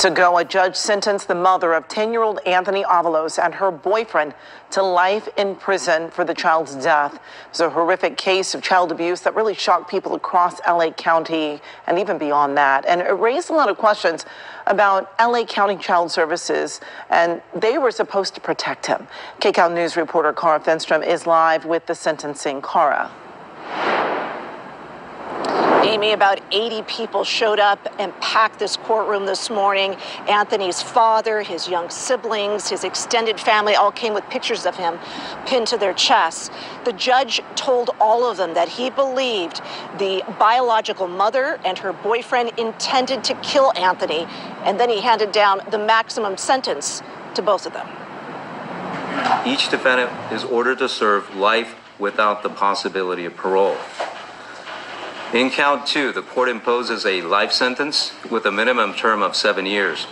Minutes ago, a judge sentenced the mother of 10-year-old Anthony Avalos and her boyfriend to life in prison for the child's death. It was a horrific case of child abuse that really shocked people across LA County and even beyond that. And it raised a lot of questions about LA County Child Services, and they were supposed to protect him. KCAL News reporter Cara Fenstrom is live with the sentencing. Cara. Amy, about 80 people showed up and packed this courtroom this morning. Anthony's father, his young siblings, his extended family all came with pictures of him pinned to their chests. The judge told all of them that he believed the biological mother and her boyfriend intended to kill Anthony, and then he handed down the maximum sentence to both of them. Each defendant is ordered to serve life without the possibility of parole. In count 2, the court imposes a life sentence with a minimum term of 7 years.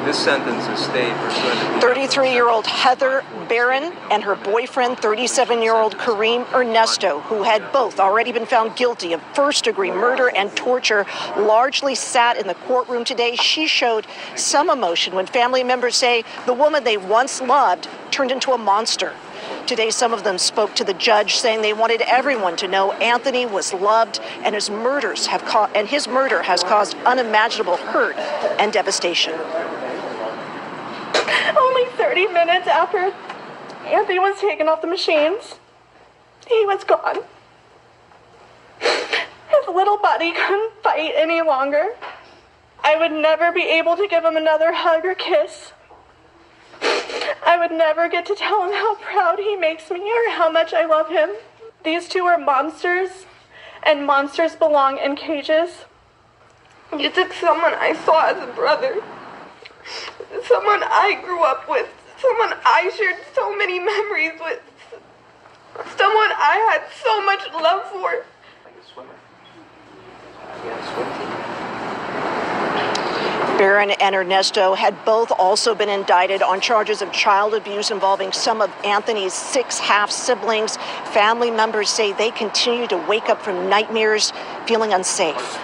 This sentence is stayed pursuant to 33-year-old Heather Barron and her boyfriend, 37-year-old Kareem Ernesto, who had both already been found guilty of first-degree murder and torture, largely sat in the courtroom today. She showed some emotion when family members say the woman they once loved turned into a monster. Today, some of them spoke to the judge, saying they wanted everyone to know Anthony was loved, and his murder has caused unimaginable hurt and devastation. Only 30 minutes after Anthony was taken off the machines, he was gone. His little body couldn't fight any longer. I would never be able to give him another hug or kiss. I would never get to tell him how proud he makes me or how much I love him. These two are monsters, and monsters belong in cages. You took someone I saw as a brother, someone I grew up with, someone I shared so many memories with, someone I had so much love for. Barron and Ernesto had both also been indicted on charges of child abuse involving some of Anthony's 6 half-siblings. Family members say they continue to wake up from nightmares feeling unsafe.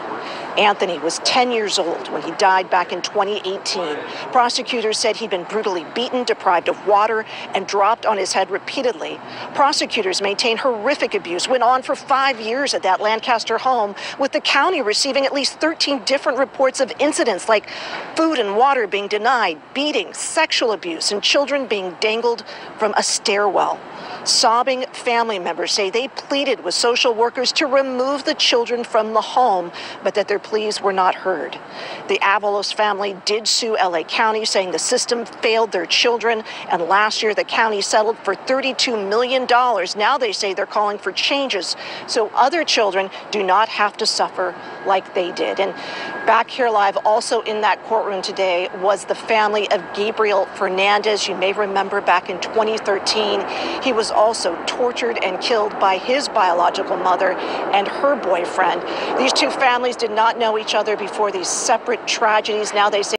Anthony was 10 years old when he died back in 2018. Prosecutors said he'd been brutally beaten, deprived of water, and dropped on his head repeatedly. Prosecutors maintain horrific abuse went on for 5 years at that Lancaster home, with the county receiving at least 13 different reports of incidents like food and water being denied, beating, sexual abuse, and children being dangled from a stairwell. Sobbing family members say they pleaded with social workers to remove the children from the home, but that their pleas were not heard. The Avalos family did sue LA County, saying the system failed their children, and last year the county settled for $32 million. Now they say they're calling for changes so other children do not have to suffer like they did. And back here live, also in that courtroom today, was the family of Gabriel Fernandez. You may remember back in 2013, he was also tortured and killed by his biological mother and her boyfriend. These two families did not know each other before these separate tragedies. Now they say